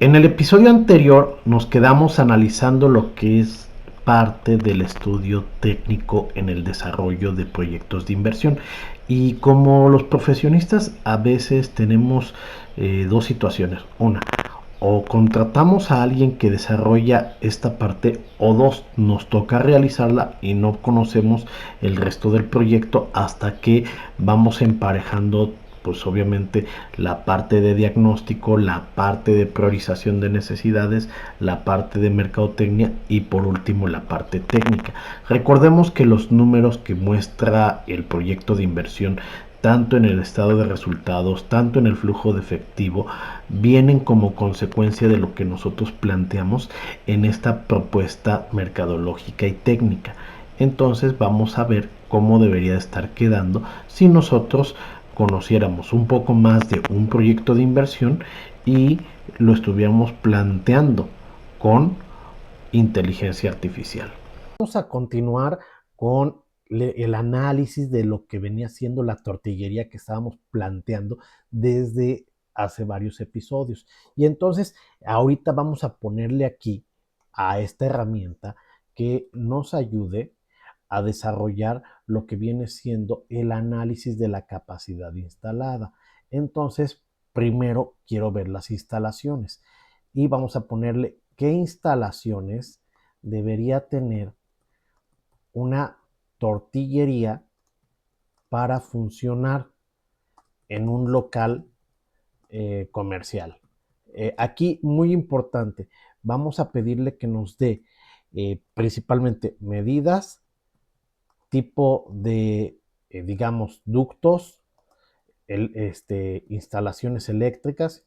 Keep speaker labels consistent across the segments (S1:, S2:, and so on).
S1: En el episodio anterior nos quedamos analizando lo que es parte del estudio técnico en el desarrollo de proyectos de inversión. Y como los profesionistas a veces tenemos dos situaciones. Una, o contratamos a alguien que desarrolla esta parte, o dos, nos toca realizarla y no conocemos el resto del proyecto hasta que vamos emparejando, pues obviamente, la parte de diagnóstico, la parte de priorización de necesidades, la parte de mercadotecnia y por último la parte técnica. Recordemos que los números que muestra el proyecto de inversión, tanto en el estado de resultados, tanto en el flujo de efectivo, vienen como consecuencia de lo que nosotros planteamos en esta propuesta mercadológica y técnica. Entonces vamos a ver cómo debería estar quedando si nosotros conociéramos un poco más de un proyecto de inversión y lo estuviéramos planteando con inteligencia artificial. Vamos a continuar con el análisis de lo que venía siendo la tortillería que estábamos planteando desde hace varios episodios. Y entonces, ahorita vamos a ponerle aquí a esta herramienta que nos ayude a desarrollar lo que viene siendo el análisis de la capacidad instalada. Entonces, primero quiero ver las instalaciones y vamos a ponerle qué instalaciones debería tener una tortillería para funcionar en un local comercial. Aquí, muy importante, vamos a pedirle que nos dé principalmente medidas, tipo de, digamos, ductos, instalaciones eléctricas,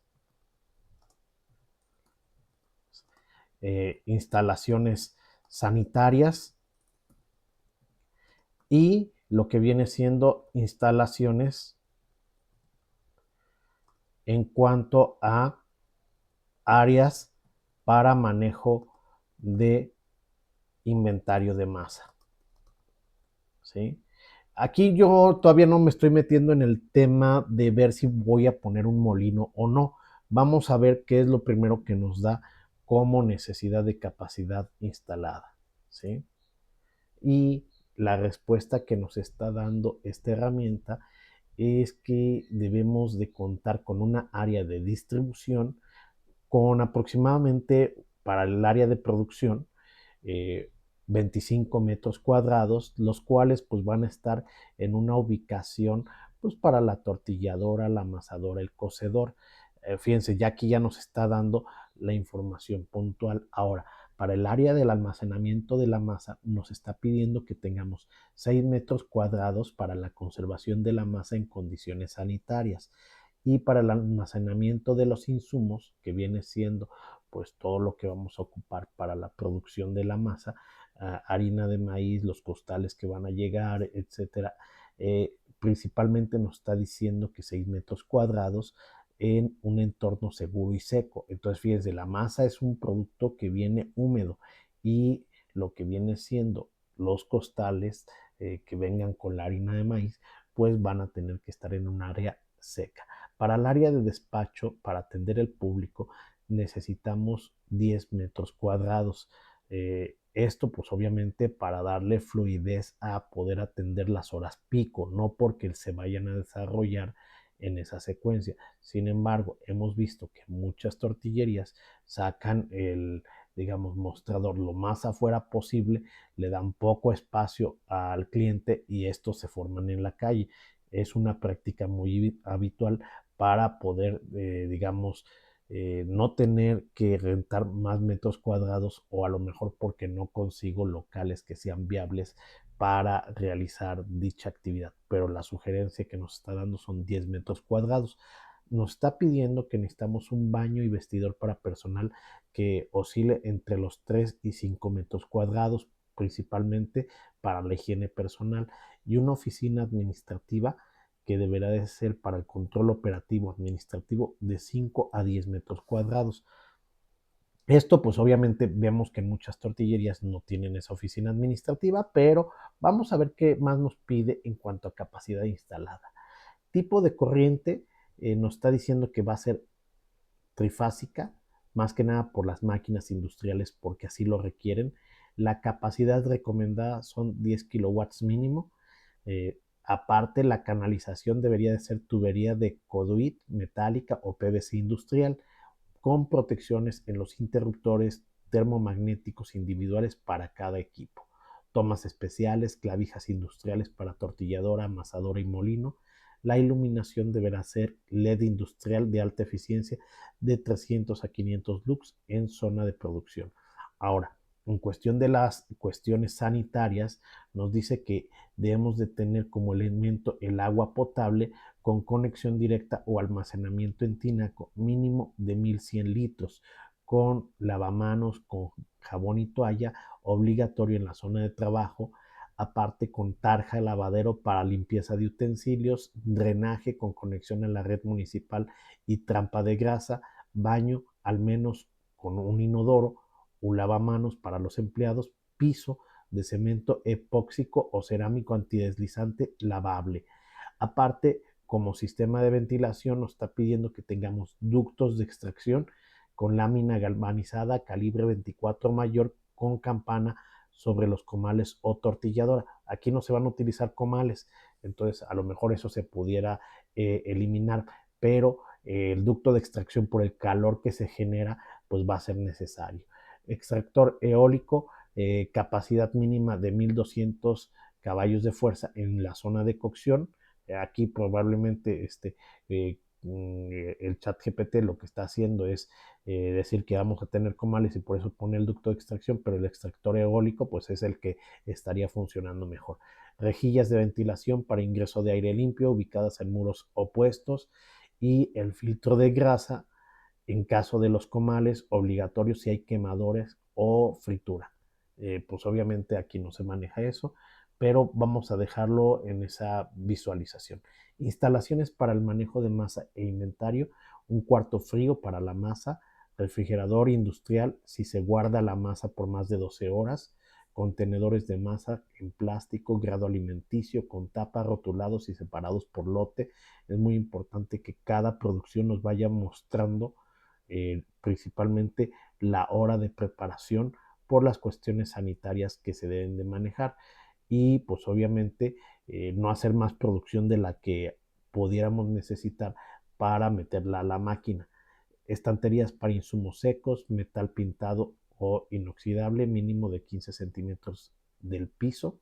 S1: instalaciones sanitarias y lo que viene siendo instalaciones en cuanto a áreas para manejo de inventario de masa. ¿Sí? Aquí yo todavía no me estoy metiendo en el tema de ver si voy a poner un molino o no. Vamos a ver qué es lo primero que nos da como necesidad de capacidad instalada. ¿Sí? Y la respuesta que nos está dando esta herramienta es que debemos de contar con una área de distribución con aproximadamente para el área de producción 25 metros cuadrados, los cuales pues van a estar en una ubicación pues para la tortilladora, la amasadora, el cocedor. Fíjense, ya aquí ya nos está dando la información puntual. Ahora, para el área del almacenamiento de la masa, nos está pidiendo que tengamos 6 metros cuadrados para la conservación de la masa en condiciones sanitarias. Y para el almacenamiento de los insumos, que viene siendo pues todo lo que vamos a ocupar para la producción de la masa, harina de maíz, los costales que van a llegar, etcétera. Principalmente nos está diciendo que 6 metros cuadrados en un entorno seguro y seco. Entonces, fíjense, la masa es un producto que viene húmedo y lo que viene siendo los costales que vengan con la harina de maíz, pues van a tener que estar en un área seca. Para el área de despacho, para atender el público, necesitamos 10 metros cuadrados. Esto pues obviamente para darle fluidez a poder atender las horas pico, no porque se vayan a desarrollar en esa secuencia. Sin embargo, hemos visto que muchas tortillerías sacan el, digamos, mostrador lo más afuera posible, le dan poco espacio al cliente y estos se forman en la calle. Es una práctica muy habitual para poder, digamos, no tener que rentar más metros cuadrados o a lo mejor porque no consigo locales que sean viables para realizar dicha actividad. Pero la sugerencia que nos está dando son 10 metros cuadrados. Nos está pidiendo que necesitamos un baño y vestidor para personal que oscile entre los 3 y 5 metros cuadrados, principalmente para la higiene personal, y una oficina administrativa que deberá de ser para el control operativo administrativo de 5 a 10 metros cuadrados. Esto pues obviamente vemos que muchas tortillerías no tienen esa oficina administrativa, pero vamos a ver qué más nos pide en cuanto a capacidad instalada. Tipo de corriente nos está diciendo que va a ser trifásica más que nada por las máquinas industriales porque así lo requieren. La capacidad recomendada son 10 kilowatts mínimo. Aparte, la canalización debería de ser tubería de conduit metálica o PVC industrial con protecciones en los interruptores termomagnéticos individuales para cada equipo, tomas especiales, clavijas industriales para tortilladora, amasadora y molino. La iluminación deberá ser LED industrial de alta eficiencia de 300 a 500 lux en zona de producción. Ahora, en cuestión de las cuestiones sanitarias, nos dice que debemos de tener como elemento el agua potable con conexión directa o almacenamiento en tinaco mínimo de 1100 litros, con lavamanos, con jabón y toalla obligatorio en la zona de trabajo, aparte con tarja, lavadero para limpieza de utensilios, drenaje con conexión a la red municipal y trampa de grasa, baño al menos con un inodoro, un lavamanos para los empleados, piso de cemento epóxico o cerámico antideslizante lavable. Aparte, como sistema de ventilación nos está pidiendo que tengamos ductos de extracción con lámina galvanizada calibre 24 mayor con campana sobre los comales o tortilladora. Aquí no se van a utilizar comales, entonces a lo mejor eso se pudiera eliminar, pero el ducto de extracción por el calor que se genera, pues va a ser necesario. Extractor eólico, capacidad mínima de 1200 caballos de fuerza en la zona de cocción. Aquí probablemente el chat GPT lo que está haciendo es decir que vamos a tener comales y por eso pone el ducto de extracción, pero el extractor eólico pues es el que estaría funcionando mejor. Rejillas de ventilación para ingreso de aire limpio ubicadas en muros opuestos y el filtro de grasa en caso de los comales obligatorios si hay quemadores o fritura. Pues obviamente aquí no se maneja eso, pero vamos a dejarlo en esa visualización. Instalaciones para el manejo de masa e inventario, un cuarto frío para la masa, refrigerador industrial si se guarda la masa por más de 12 horas, contenedores de masa en plástico, grado alimenticio, con tapa, rotulados y separados por lote. Es muy importante que cada producción nos vaya mostrando principalmente la hora de preparación por las cuestiones sanitarias que se deben de manejar y pues obviamente no hacer más producción de la que pudiéramos necesitar para meterla a la máquina. Estanterías para insumos secos, metal pintado o inoxidable mínimo de 15 centímetros del piso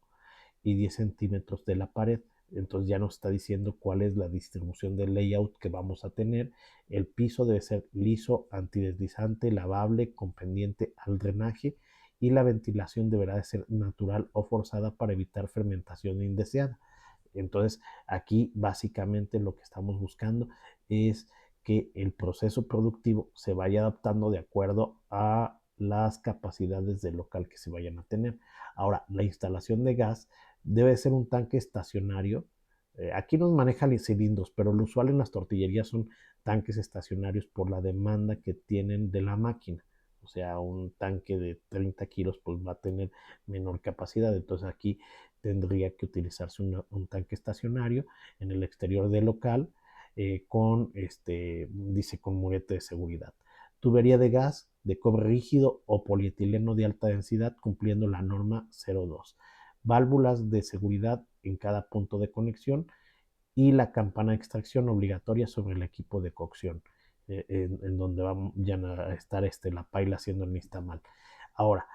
S1: y 10 centímetros de la pared. Entonces ya nos está diciendo cuál es la distribución del layout que vamos a tener. El piso debe ser liso, antideslizante, lavable, con pendiente al drenaje y la ventilación deberá de ser natural o forzada para evitar fermentación indeseada. Entonces aquí básicamente lo que estamos buscando es que el proceso productivo se vaya adaptando de acuerdo a las capacidades del local que se vayan a tener. Ahora, la instalación de gas debe ser un tanque estacionario. Aquí nos manejan cilindros, pero lo usual en las tortillerías son tanques estacionarios por la demanda que tienen de la máquina. O sea, un tanque de 30 kilos pues va a tener menor capacidad. Entonces aquí tendría que utilizarse un tanque estacionario en el exterior del local dice, con murete de seguridad. Tubería de gas de cobre rígido o polietileno de alta densidad cumpliendo la norma 02. Válvulas de seguridad en cada punto de conexión y la campana de extracción obligatoria sobre el equipo de cocción, en donde van a estar la paila haciendo el nixtamal. Ahora,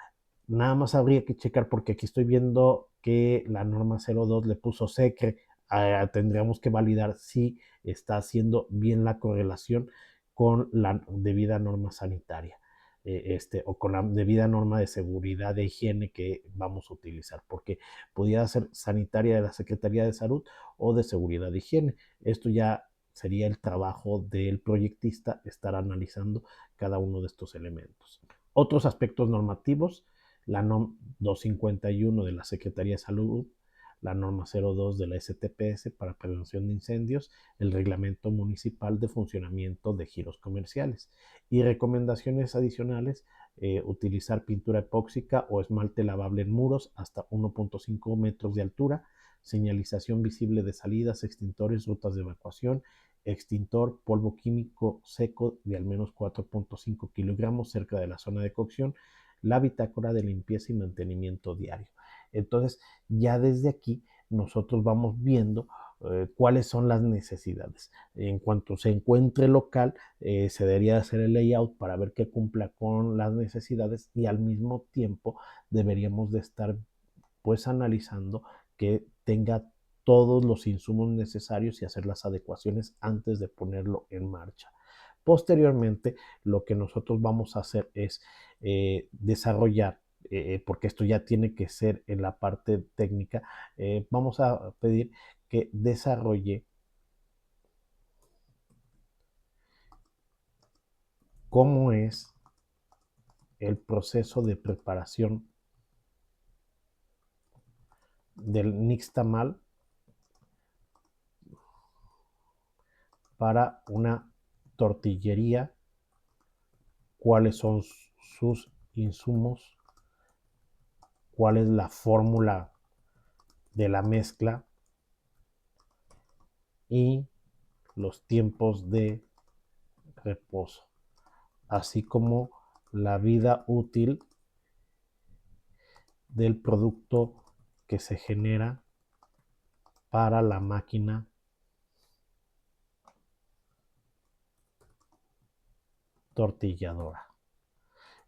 S1: nada más habría que checar porque aquí estoy viendo que la norma 02 le puso secre. Tendríamos que validar si está haciendo bien la correlación con la debida norma sanitaria o con la debida norma de seguridad de higiene que vamos a utilizar, porque pudiera ser sanitaria de la Secretaría de Salud o de Seguridad de Higiene. Esto ya sería el trabajo del proyectista estar analizando cada uno de estos elementos. Otros aspectos normativos, la NOM 251 de la Secretaría de Salud, la norma 02 de la STPS para prevención de incendios, el reglamento municipal de funcionamiento de giros comerciales y recomendaciones adicionales, utilizar pintura epóxica o esmalte lavable en muros hasta 1.5 metros de altura, señalización visible de salidas, extintores, rutas de evacuación, extintor, polvo químico seco de al menos 4.5 kilogramos cerca de la zona de cocción, la bitácora de limpieza y mantenimiento diario. Entonces, ya desde aquí nosotros vamos viendo cuáles son las necesidades. En cuanto se encuentre local, se debería hacer el layout para ver que cumpla con las necesidades y al mismo tiempo deberíamos de estar pues analizando que tenga todos los insumos necesarios y hacer las adecuaciones antes de ponerlo en marcha. Posteriormente, lo que nosotros vamos a hacer es desarrollar, porque esto ya tiene que ser en la parte técnica, vamos a pedir que desarrolle cómo es el proceso de preparación del nixtamal para una tortillería, cuáles son sus insumos, cuál es la fórmula de la mezcla y los tiempos de reposo, así como la vida útil del producto que se genera para la máquina tortilladora.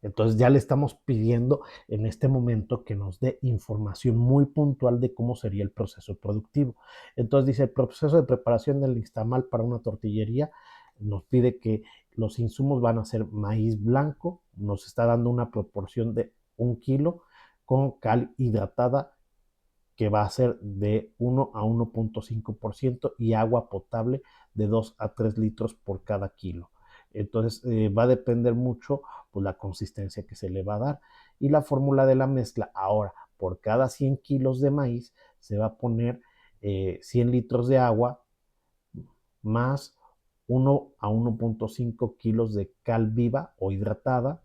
S1: Entonces ya le estamos pidiendo en este momento que nos dé información muy puntual de cómo sería el proceso productivo. Entonces dice, el proceso de preparación del nixtamal para una tortillería nos pide que los insumos van a ser maíz blanco, nos está dando una proporción de 1 kilo con cal hidratada que va a ser de 1 a 1.5% y agua potable de 2 a 3 litros por cada kilo. Entonces va a depender mucho pues, la consistencia que se le va a dar. Y la fórmula de la mezcla, ahora, por cada 100 kilos de maíz se va a poner 100 litros de agua más 1 a 1.5 kilos de cal viva o hidratada.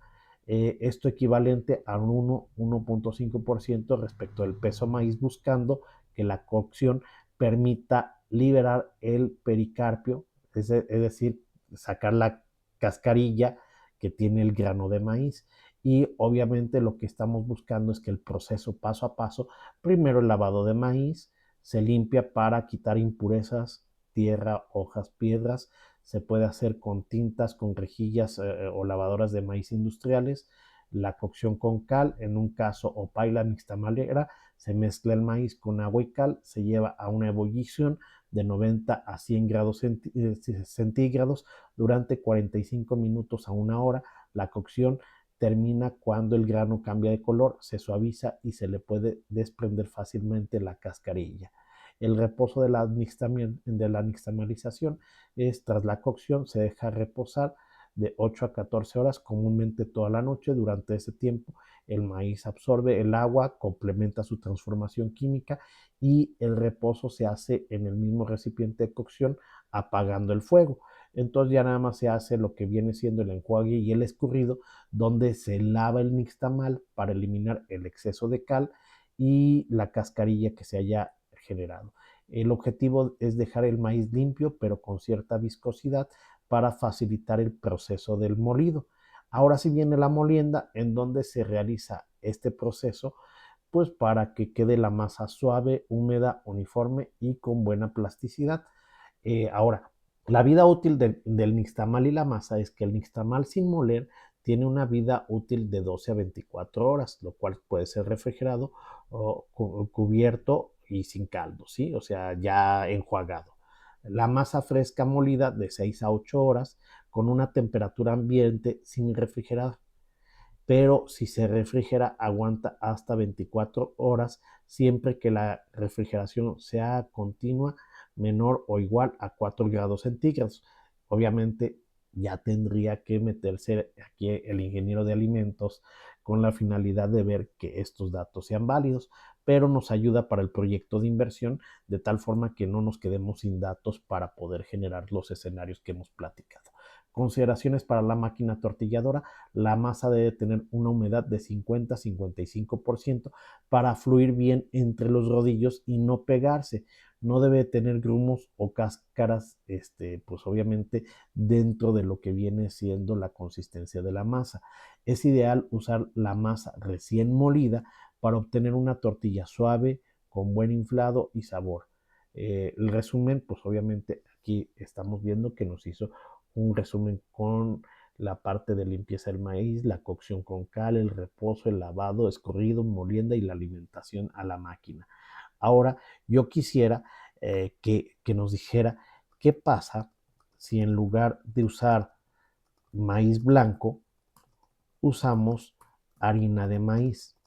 S1: Esto equivalente a un 1.5% respecto del peso maíz, buscando que la cocción permita liberar el pericarpio, es decir, sacar la cascarilla que tiene el grano de maíz. Y obviamente lo que estamos buscando es que el proceso paso a paso, primero el lavado de maíz, se limpia para quitar impurezas, tierra, hojas, piedras. Se puede hacer con tintas, con rejillas o lavadoras de maíz industriales. La cocción con cal, en un caso o paila nixtamalera, se mezcla el maíz con agua y cal, se lleva a una ebullición de 90 a 100 grados centígrados durante 45 minutos a 1 hora. La cocción termina cuando el grano cambia de color, se suaviza y se le puede desprender fácilmente la cascarilla. El reposo de la nixtamalización es tras la cocción, se deja reposar de 8 a 14 horas, comúnmente toda la noche. Durante ese tiempo el maíz absorbe el agua, complementa su transformación química y el reposo se hace en el mismo recipiente de cocción apagando el fuego. Entonces ya nada más se hace lo que viene siendo el enjuague y el escurrido, donde se lava el nixtamal para eliminar el exceso de cal y la cascarilla que se haya generado. El objetivo es dejar el maíz limpio pero con cierta viscosidad para facilitar el proceso del molido. Ahora sí viene la molienda, en donde se realiza este proceso pues para que quede la masa suave, húmeda, uniforme y con buena plasticidad. Ahora, la vida útil del nixtamal y la masa es que el nixtamal sin moler tiene una vida útil de 12 a 24 horas, lo cual puede ser refrigerado o cubierto y sin caldo, ¿sí? O sea, ya enjuagado. La masa fresca molida de 6 a 8 horas con una temperatura ambiente sin refrigerar, pero si se refrigera aguanta hasta 24 horas siempre que la refrigeración sea continua, menor o igual a 4 grados centígrados. Obviamente ya tendría que meterse aquí el ingeniero de alimentos con la finalidad de ver que estos datos sean válidos, pero nos ayuda para el proyecto de inversión de tal forma que no nos quedemos sin datos para poder generar los escenarios que hemos platicado. Consideraciones para la máquina tortilladora: la masa debe tener una humedad de 50-55% para fluir bien entre los rodillos y no pegarse. No debe tener grumos o cáscaras, pues obviamente dentro de lo que viene siendo la consistencia de la masa. Es ideal usar la masa recién molida para obtener una tortilla suave, con buen inflado y sabor. El resumen, pues obviamente aquí estamos viendo que nos hizo un resumen con la parte de limpieza del maíz, la cocción con cal, el reposo, el lavado, escurrido, molienda y la alimentación a la máquina. Ahora, yo quisiera que nos dijera qué pasa si en lugar de usar maíz blanco, usamos harina de maíz,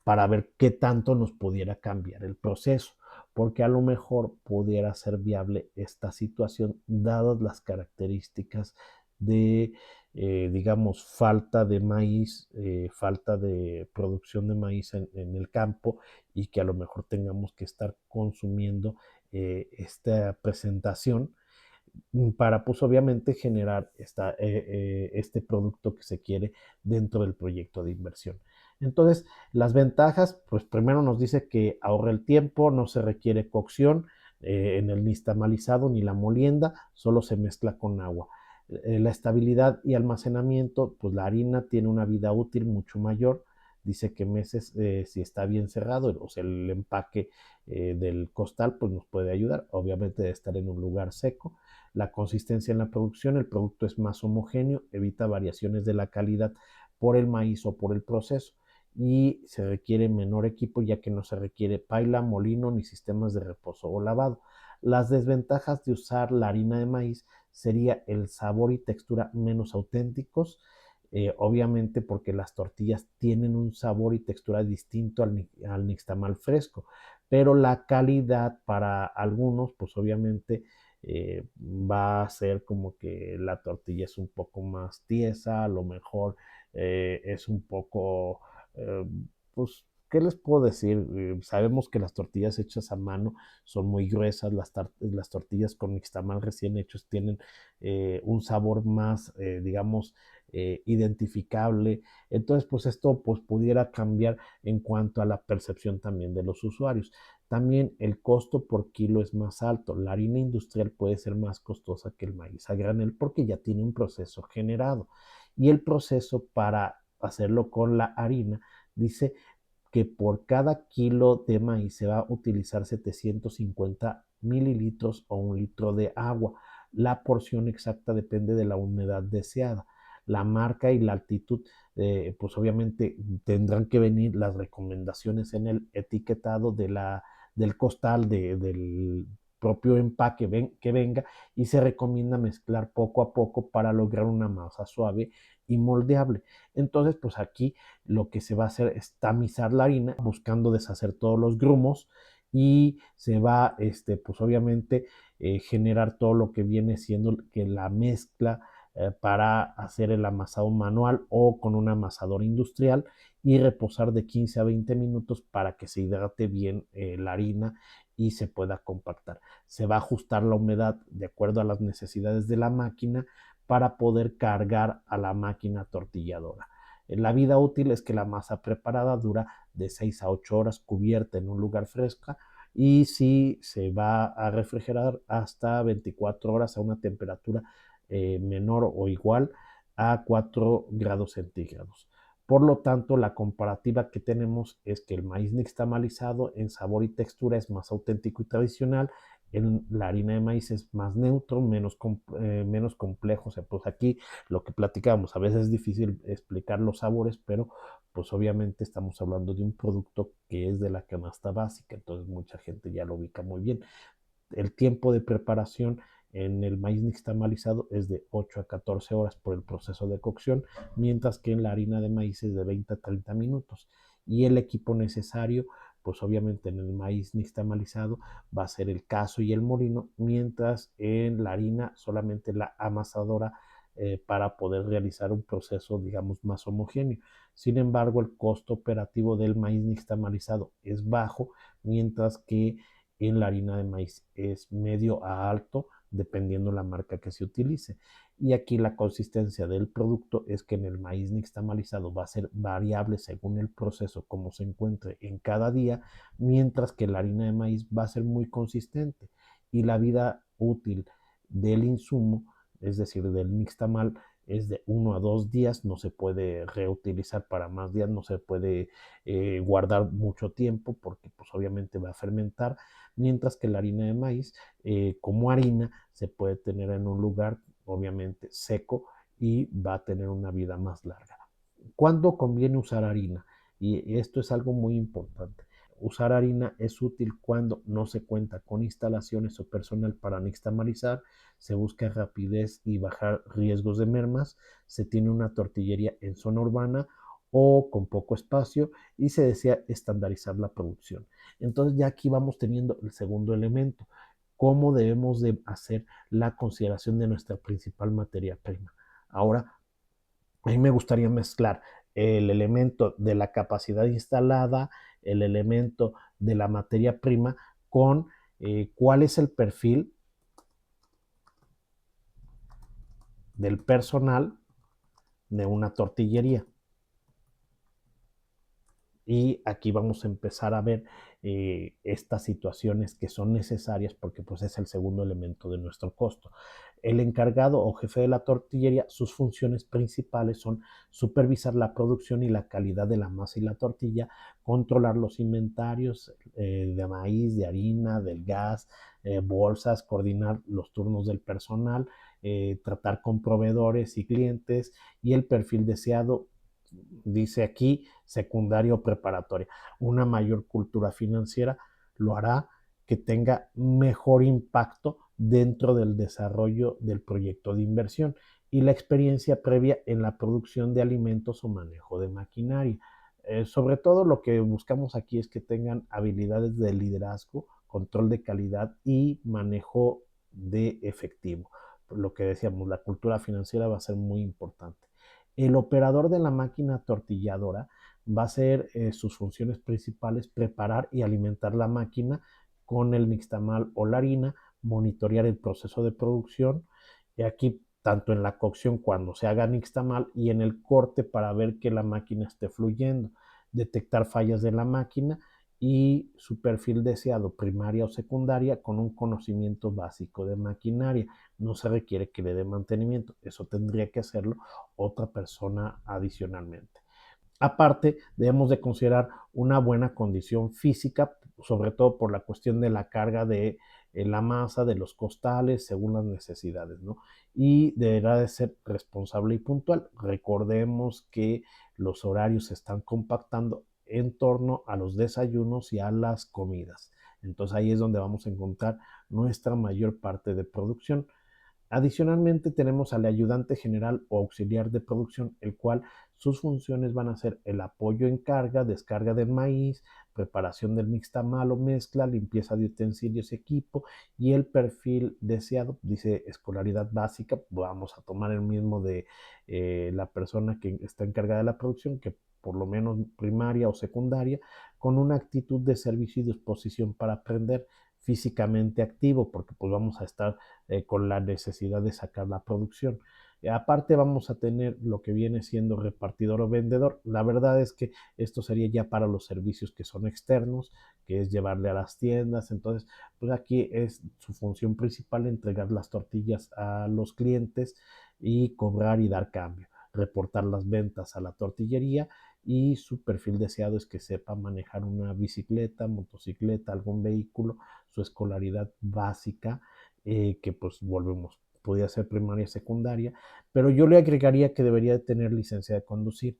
S1: para ver qué tanto nos pudiera cambiar el proceso, porque a lo mejor pudiera ser viable esta situación dadas las características de, digamos, falta de maíz, falta de producción de maíz en el campo, y que a lo mejor tengamos que estar consumiendo esta presentación para, pues obviamente, generar este producto que se quiere dentro del proyecto de inversión. Entonces, las ventajas, pues primero nos dice que ahorra el tiempo, no se requiere cocción en el nixtamalizado ni la molienda, solo se mezcla con agua. La estabilidad y almacenamiento, pues la harina tiene una vida útil mucho mayor, dice que meses si está bien cerrado, o sea, el empaque del costal pues nos puede ayudar, obviamente debe estar en un lugar seco. La consistencia en la producción: el producto es más homogéneo, evita variaciones de la calidad por el maíz o por el proceso, y se requiere menor equipo ya que no se requiere paila, molino ni sistemas de reposo o lavado. Las desventajas de usar la harina de maíz sería el sabor y textura menos auténticos, obviamente porque las tortillas tienen un sabor y textura distinto al nixtamal fresco, pero la calidad para algunos, pues obviamente va a ser como que la tortilla es un poco más tiesa, a lo mejor es un poco, eh, pues, ¿qué les puedo decir? Sabemos que las tortillas hechas a mano son muy gruesas, las tortillas con nixtamal recién hechos tienen un sabor más, digamos, identificable. Entonces, pues esto pues pudiera cambiar en cuanto a la percepción también de los usuarios. También el costo por kilo es más alto. La harina industrial puede ser más costosa que el maíz a granel porque ya tiene un proceso generado. Y el proceso para hacerlo con la harina dice que por cada kilo de maíz se va a utilizar 750 mililitros o 1 litro de agua. La porción exacta depende de la humedad deseada, la marca y la altitud. Pues obviamente tendrán que venir las recomendaciones en el etiquetado del costal, del propio empaque que venga, y se recomienda mezclar poco a poco para lograr una masa suave y moldeable. Entonces, pues aquí lo que se va a hacer es tamizar la harina, buscando deshacer todos los grumos, y se va, pues obviamente, generar todo lo que viene siendo que la mezcla para hacer el amasado manual o con un amasador industrial, y reposar de 15 a 20 minutos para que se hidrate bien la harina y se pueda compactar. Se va a ajustar la humedad de acuerdo a las necesidades de la máquina para poder cargar a la máquina tortilladora. La vida útil es que la masa preparada dura de 6 a 8 horas cubierta en un lugar fresco, y si se va a refrigerar hasta 24 horas a una temperatura menor o igual a 4 grados centígrados. Por lo tanto, la comparativa que tenemos es que el maíz nixtamalizado en sabor y textura es más auténtico y tradicional, en la harina de maíz es más neutro, menos complejo. O sea, pues aquí lo que platicamos, a veces es difícil explicar los sabores, pero pues obviamente estamos hablando de un producto que es de la canasta básica, entonces mucha gente ya lo ubica muy bien. El tiempo de preparación en el maíz nixtamalizado es de 8 a 14 horas por el proceso de cocción, mientras que en la harina de maíz es de 20 a 30 minutos. Y el equipo necesario, pues obviamente en el maíz nixtamalizado va a ser el cazo y el molino, mientras en la harina solamente la amasadora para poder realizar un proceso, digamos, más homogéneo. Sin embargo, el costo operativo del maíz nixtamalizado es bajo, mientras que en la harina de maíz es medio a alto, dependiendo la marca que se utilice. Y aquí la consistencia del producto es que en el maíz nixtamalizado va a ser variable según el proceso, como se encuentre en cada día, mientras que la harina de maíz va a ser muy consistente y la vida útil del insumo, es decir, del nixtamal, es de 1 a 2 días, no se puede reutilizar para más días, no se puede guardar mucho tiempo porque pues obviamente va a fermentar, mientras que la harina de maíz como harina se puede tener en un lugar obviamente seco y va a tener una vida más larga. ¿Cuándo conviene usar harina? Y esto es algo muy importante. Usar harina es útil cuando no se cuenta con instalaciones o personal para nixtamalizar, se busca rapidez y bajar riesgos de mermas, se tiene una tortillería en zona urbana o con poco espacio y se desea estandarizar la producción. Entonces ya aquí vamos teniendo el segundo elemento, cómo debemos de hacer la consideración de nuestra principal materia prima. Ahora, a mí me gustaría mezclar el elemento de la capacidad instalada, el elemento de la materia prima con cuál es el perfil del personal de una tortillería. Y aquí vamos a empezar a ver estas situaciones que son necesarias porque pues es el segundo elemento de nuestro costo. El encargado o jefe de la tortillería, sus funciones principales son supervisar la producción y la calidad de la masa y la tortilla, controlar los inventarios de maíz, de harina, del gas, bolsas, coordinar los turnos del personal, tratar con proveedores y clientes y el perfil deseado dice aquí secundaria o preparatoria. Una mayor cultura financiera lo hará que tenga mejor impacto dentro del desarrollo del proyecto de inversión y la experiencia previa en la producción de alimentos o manejo de maquinaria. Sobre todo lo que buscamos aquí es que tengan habilidades de liderazgo, control de calidad y manejo de efectivo. Por lo que decíamos, la cultura financiera va a ser muy importante. El operador de la máquina tortilladora va a ser sus funciones principales preparar y alimentar la máquina con el nixtamal o la harina, monitorear el proceso de producción y aquí tanto en la cocción cuando se haga nixtamal y en el corte para ver que la máquina esté fluyendo, detectar fallas de la máquina y su perfil deseado, primaria o secundaria, con un conocimiento básico de maquinaria. No se requiere que le dé mantenimiento, eso tendría que hacerlo otra persona adicionalmente. Aparte, debemos de considerar una buena condición física, sobre todo por la cuestión de la carga de la masa, de los costales, según las necesidades, ¿no? Y deberá de ser responsable y puntual. Recordemos que los horarios se están compactando en torno a los desayunos y a las comidas. Entonces ahí es donde vamos a encontrar nuestra mayor parte de producción. Adicionalmente tenemos al ayudante general o auxiliar de producción, el cual sus funciones van a ser el apoyo en carga, descarga del maíz, preparación del mixtamal o mezcla, limpieza de utensilios y equipo y el perfil deseado, dice escolaridad básica, vamos a tomar el mismo de la persona que está encargada de la producción, que por lo menos primaria o secundaria, con una actitud de servicio y disposición para aprender, físicamente activo, porque pues vamos a estar con la necesidad de sacar la producción. Aparte vamos a tener lo que viene siendo repartidor o vendedor. La verdad es que esto sería ya para los servicios que son externos, que es llevarle a las tiendas. Entonces, pues aquí es su función principal entregar las tortillas a los clientes y cobrar y dar cambio, reportar las ventas a la tortillería y su perfil deseado es que sepa manejar una bicicleta, motocicleta, algún vehículo, su escolaridad básica, que pues volvemos, podría ser primaria, secundaria, pero yo le agregaría que debería de tener licencia de conducir.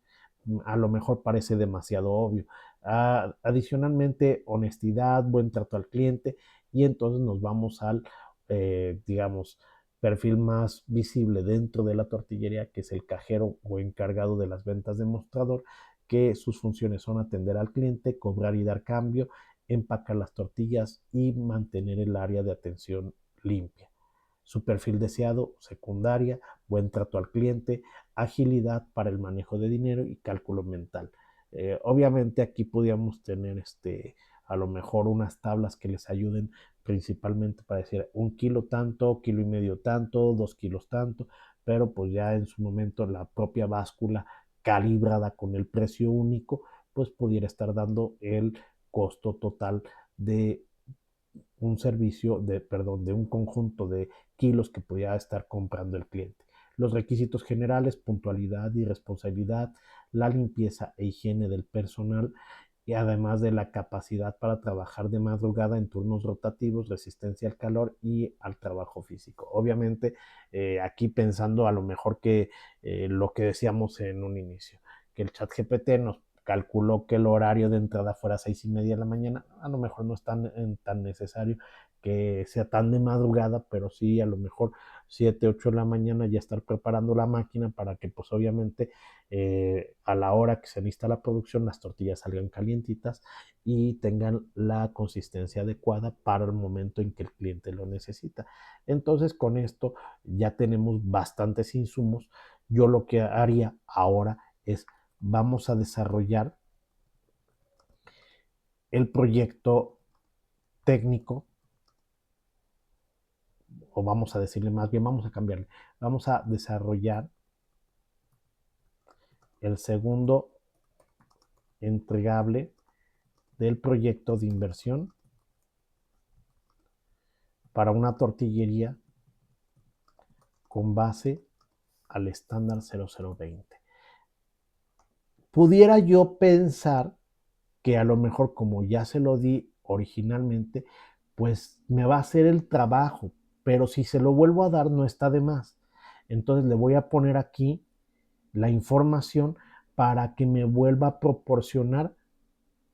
S1: A lo mejor parece demasiado obvio. Adicionalmente, honestidad, buen trato al cliente y entonces nos vamos al, digamos, perfil más visible dentro de la tortillería, que es el cajero o encargado de las ventas de mostrador, que sus funciones son atender al cliente, cobrar y dar cambio, empacar las tortillas y mantener el área de atención limpia. Su perfil deseado, secundaria, buen trato al cliente, agilidad para el manejo de dinero y cálculo mental. Obviamente aquí podríamos tener a lo mejor unas tablas que les ayuden principalmente para decir 1 kilo tanto, 1,5 kilos tanto, 2 kilos tanto, pero pues ya en su momento la propia báscula calibrada con el precio único, pues pudiera estar dando el costo total de un servicio, de un conjunto de kilos que pudiera estar comprando el cliente. Los requisitos generales: puntualidad y responsabilidad, la limpieza e higiene del personal, y además de la capacidad para trabajar de madrugada en turnos rotativos, resistencia al calor y al trabajo físico. Obviamente, aquí pensando a lo mejor que lo que decíamos en un inicio, que el chat GPT nos calculó que el horario de entrada fuera 6:30 de la mañana, a lo mejor no es tan necesario que sea tan de madrugada, pero sí a lo mejor 7, 8 de la mañana ya estar preparando la máquina para que pues obviamente a la hora que se lista la producción las tortillas salgan calientitas y tengan la consistencia adecuada para el momento en que el cliente lo necesita. Entonces con esto ya tenemos bastantes insumos. Yo lo que haría ahora es: vamos a desarrollar el proyecto técnico, o vamos a decirle más bien, vamos a cambiarle, vamos a desarrollar el segundo entregable del proyecto de inversión para una tortillería con base al estándar 0020. Pudiera yo pensar que a lo mejor, como ya se lo di originalmente, pues me va a hacer el trabajo, pero si se lo vuelvo a dar no está de más. Entonces le voy a poner aquí la información para que me vuelva a proporcionar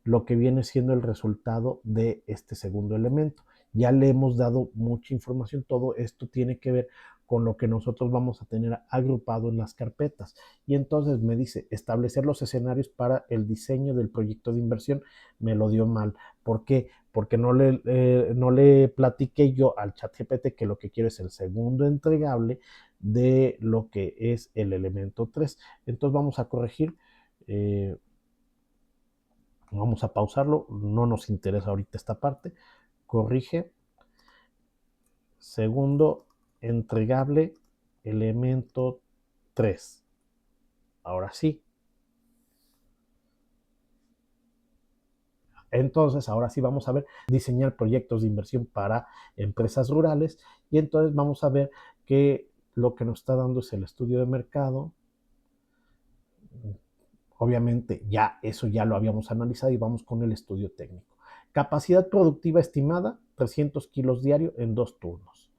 S1: lo que viene siendo el resultado de este segundo elemento. Ya le hemos dado mucha información, todo esto tiene que ver con lo que nosotros vamos a tener agrupado en las carpetas. Y entonces me dice: establecer los escenarios para el diseño del proyecto de inversión. Me lo dio mal. ¿Por qué? Porque no le platiqué yo al ChatGPT que lo que quiero es el segundo entregable de lo que es el elemento 3. Entonces vamos a corregir. Vamos a pausarlo, no nos interesa ahorita esta parte. Corrige: segundo entregable, elemento 3. Ahora sí. Entonces, ahora sí vamos a ver diseñar proyectos de inversión para empresas rurales. Y entonces vamos a ver que lo que nos está dando es el estudio de mercado. Obviamente ya eso ya lo habíamos analizado y vamos con el estudio técnico. Capacidad productiva estimada: 300 kilos diario en 2 turnos.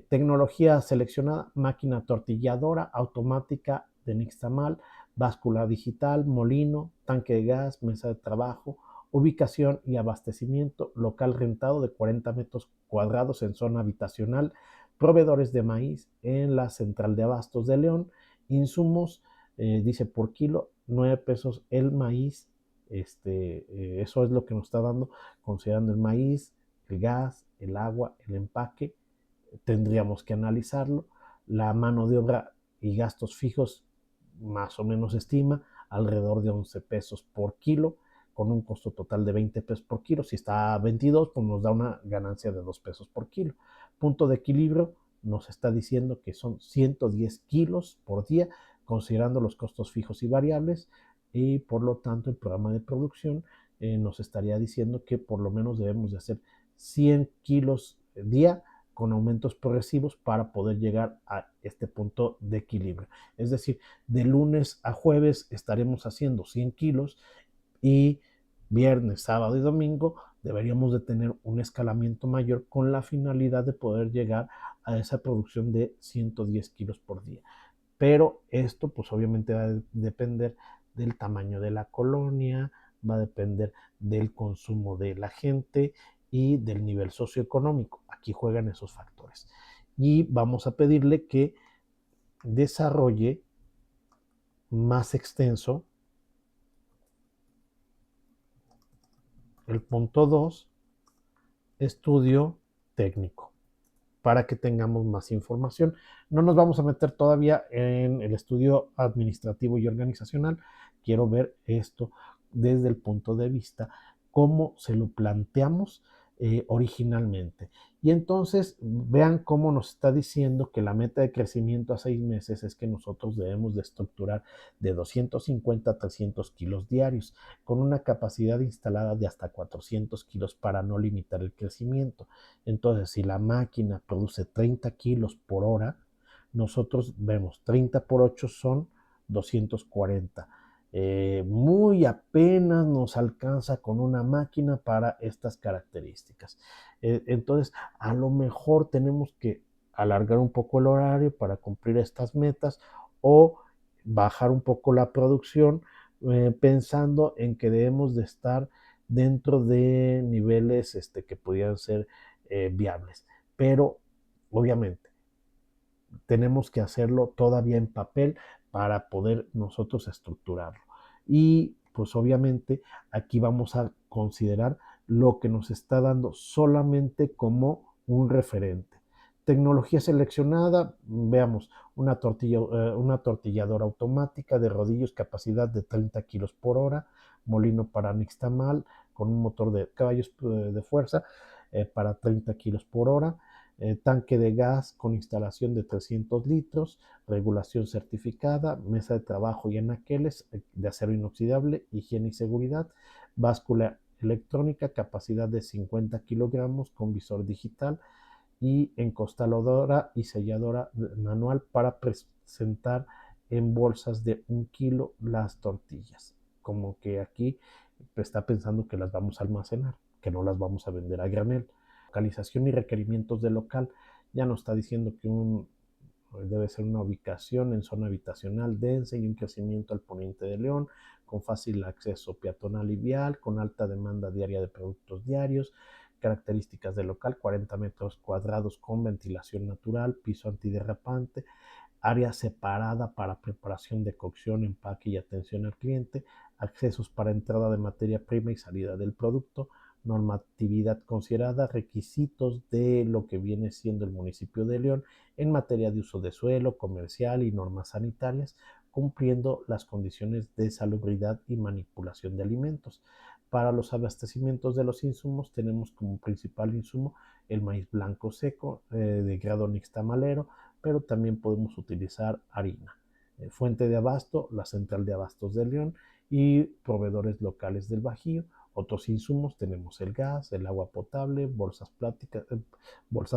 S1: Tecnología seleccionada: máquina tortilladora automática de nixtamal, báscula digital, molino, tanque de gas, mesa de trabajo. Ubicación y abastecimiento: local rentado de 40 metros cuadrados en zona habitacional. Proveedores de maíz en la central de abastos de León. Insumos, dice por kilo, 9 pesos el maíz. Eso es lo que nos está dando, considerando el maíz, el gas, el agua, el empaque. Tendríamos que analizarlo. La mano de obra y gastos fijos más o menos estima alrededor de 11 pesos por kilo, con un costo total de 20 pesos por kilo. Si está a 22, pues nos da una ganancia de 2 pesos por kilo. Punto de equilibrio nos está diciendo que son 110 kilos por día, considerando los costos fijos y variables, y por lo tanto el programa de producción nos estaría diciendo que por lo menos debemos de hacer 100 kilos día con aumentos progresivos para poder llegar a este punto de equilibrio. Es decir, de lunes a jueves estaremos haciendo 100 kilos y viernes, sábado y domingo deberíamos de tener un escalamiento mayor con la finalidad de poder llegar a esa producción de 110 kilos por día. Pero esto pues obviamente va a depender del tamaño de la colonia, va a depender del consumo de la gente y del nivel socioeconómico. Aquí juegan esos factores. Y vamos a pedirle que desarrolle más extenso el punto 2, estudio técnico, para que tengamos más información. No nos vamos a meter todavía en el estudio administrativo y organizacional. Quiero ver esto desde el punto de vista cómo se lo planteamos originalmente. Y entonces vean cómo nos está diciendo que la meta de crecimiento a 6 meses es que nosotros debemos de estructurar de 250 a 300 kilos diarios, con una capacidad instalada de hasta 400 kilos para no limitar el crecimiento. Entonces, si la máquina produce 30 kilos por hora, nosotros vemos 30 por 8 son 240. Muy apenas nos alcanza con una máquina para estas características. Entonces, a lo mejor tenemos que alargar un poco el horario para cumplir estas metas o bajar un poco la producción, pensando en que debemos de estar dentro de niveles que pudieran ser viables. Pero, obviamente, tenemos que hacerlo todavía en papel para poder nosotros estructurarlo. Y pues obviamente aquí vamos a considerar lo que nos está dando solamente como un referente. Tecnología seleccionada, veamos, una tortilladora automática de rodillos, capacidad de 30 kilos por hora, molino para nixtamal con un motor de caballos de fuerza para 30 kilos por hora, tanque de gas con instalación de 300 litros, regulación certificada, mesa de trabajo y anaqueles de acero inoxidable, higiene y seguridad, báscula electrónica, capacidad de 50 kilogramos con visor digital y encostaladora y selladora manual para presentar en bolsas de 1 kilo las tortillas. Como que aquí está pensando que las vamos a almacenar, que no las vamos a vender a granel. Localización y requerimientos del local. Ya nos está diciendo que debe ser una ubicación en zona habitacional densa y un crecimiento al poniente de León, con fácil acceso peatonal y vial, con alta demanda diaria de productos diarios. Características del local: 40 metros cuadrados con ventilación natural, piso antiderrapante, área separada para preparación de cocción, empaque y atención al cliente, accesos para entrada de materia prima y salida del producto, normatividad considerada, requisitos de lo que viene siendo el municipio de León en materia de uso de suelo, comercial y normas sanitarias, cumpliendo las condiciones de salubridad y manipulación de alimentos. Para los abastecimientos de los insumos tenemos como principal insumo el maíz blanco seco de grado nixtamalero, pero también podemos utilizar harina. Fuente de abasto, la Central de Abastos de León y proveedores locales del Bajío. Otros insumos tenemos el gas, el agua potable, bolsas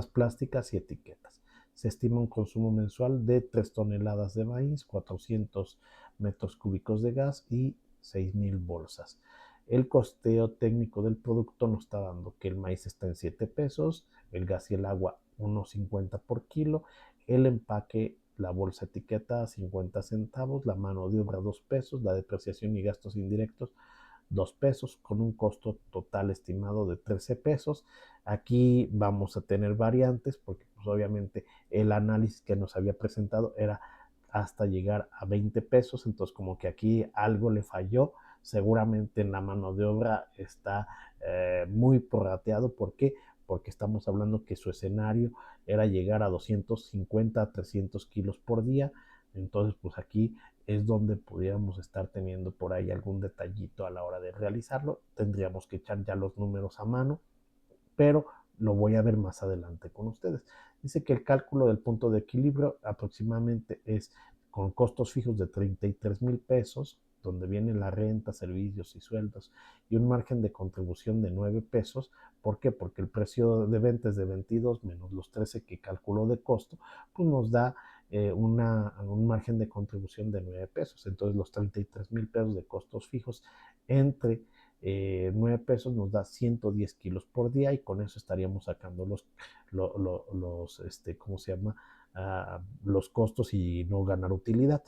S1: plásticas y etiquetas. Se estima un consumo mensual de 3 toneladas de maíz, 400 metros cúbicos de gas y 6,000 bolsas. El costeo técnico del producto nos está dando que el maíz está en 7 pesos, el gas y el agua 1.50 por kilo, el empaque, la bolsa etiqueta 50 centavos, la mano de obra 2 pesos, la depreciación y gastos indirectos 2 pesos, con un costo total estimado de 13 pesos. Aquí vamos a tener variantes porque pues, obviamente el análisis que nos había presentado era hasta llegar a 20 pesos, entonces como que aquí algo le falló, seguramente en la mano de obra está muy prorrateado. ¿Por qué? Porque estamos hablando que su escenario era llegar a 250 a 300 kilos por día, entonces pues aquí es donde pudiéramos estar teniendo por ahí algún detallito a la hora de realizarlo. Tendríamos que echar ya los números a mano, pero lo voy a ver más adelante con ustedes. Dice que el cálculo del punto de equilibrio aproximadamente es con costos fijos de 33,000 pesos, donde viene la renta, servicios y sueldos, y un margen de contribución de 9 pesos. ¿Por qué? Porque el precio de venta es de 22 menos los 13 que calculó de costo, pues nos da un margen de contribución de 9 pesos. Entonces los 33,000 pesos de costos fijos entre 9 pesos nos da 110 kilos por día y con eso estaríamos sacando ¿cómo se llama? Los costos y no ganar utilidad.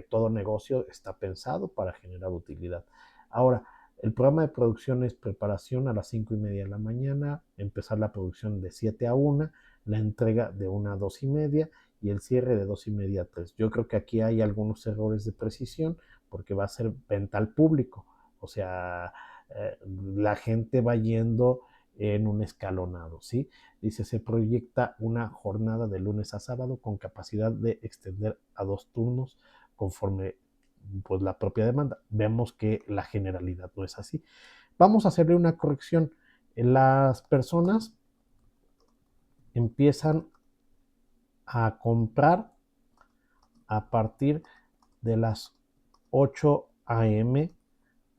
S1: Todo negocio está pensado para generar utilidad. Ahora, el programa de producción es preparación a las 5:30 de la mañana, empezar la producción de 7 a 1, la entrega de 1 a 2:30 y el cierre de 2:30 a 3. Yo creo que aquí hay algunos errores de precisión porque va a ser venta al público. O sea, la gente va yendo en un escalonado, ¿sí? Dice, se proyecta una jornada de lunes a sábado con capacidad de extender a 2 turnos conforme pues la propia demanda. Vemos que la generalidad no es así. Vamos a hacerle una corrección. Las personas empiezan a comprar a partir de las 8 a.m.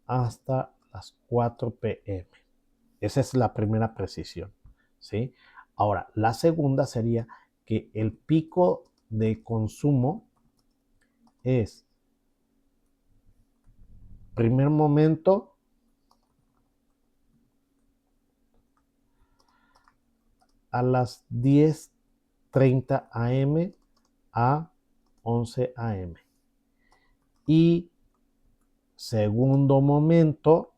S1: hasta las 4 p.m. Esa es la primera precisión, ¿sí? Ahora, la segunda sería que el pico de consumo es, primer momento, a las 10:30 a.m. a 11 a.m. Y segundo momento,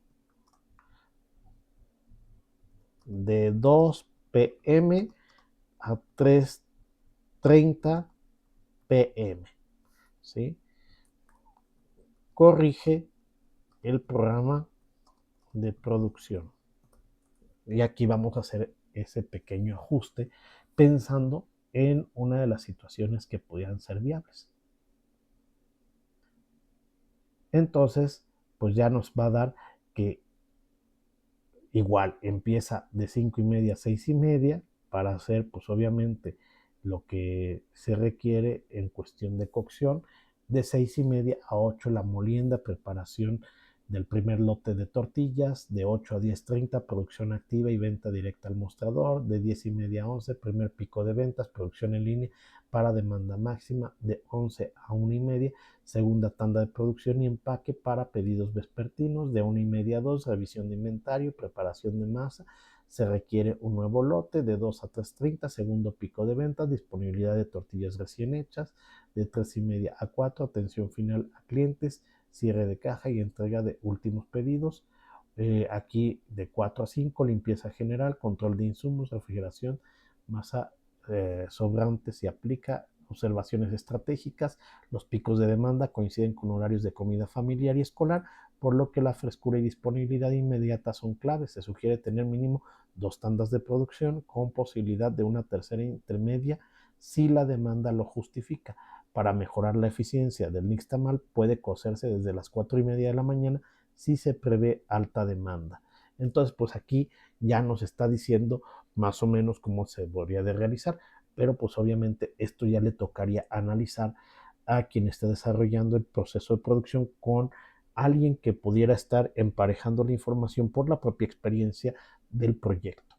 S1: de 2 p.m. a 3:30 p.m. ¿Sí? Corrige el programa de producción. Y aquí vamos a hacer ese pequeño ajuste pensando en una de las situaciones que pudieran ser viables. Entonces, pues ya nos va a dar que igual empieza de 5:30 a 6:30 para hacer, pues obviamente, lo que se requiere en cuestión de cocción. De 6:30 a 8 la molienda, preparación del primer lote de tortillas. De 8 a 10:30 producción activa y venta directa al mostrador. De 10:30 a 11 primer pico de ventas, producción en línea para demanda máxima. De 11 a 1:30 segunda tanda de producción y empaque para pedidos vespertinos. De 1:30 a 2 revisión de inventario, preparación de masa. Se requiere un nuevo lote. De 2 a 3:30 segundo pico de ventas, disponibilidad de tortillas recién hechas. De 3:30 a 4 atención final a clientes, cierre de caja y entrega de últimos pedidos. Aquí de 4 a 5 limpieza general, control de insumos, refrigeración, masa sobrante se aplica, observaciones estratégicas. Los picos de demanda coinciden con horarios de comida familiar y escolar, por lo que la frescura y disponibilidad inmediata son claves. Se sugiere tener mínimo 2 tandas de producción con posibilidad de una tercera intermedia si la demanda lo justifica. Para mejorar la eficiencia del nixtamal puede cocerse desde las 4:30 de la mañana si se prevé alta demanda. Entonces, pues aquí ya nos está diciendo más o menos cómo se podría de realizar, pero pues obviamente esto ya le tocaría analizar a quien esté desarrollando el proceso de producción con alguien que pudiera estar emparejando la información por la propia experiencia del proyecto.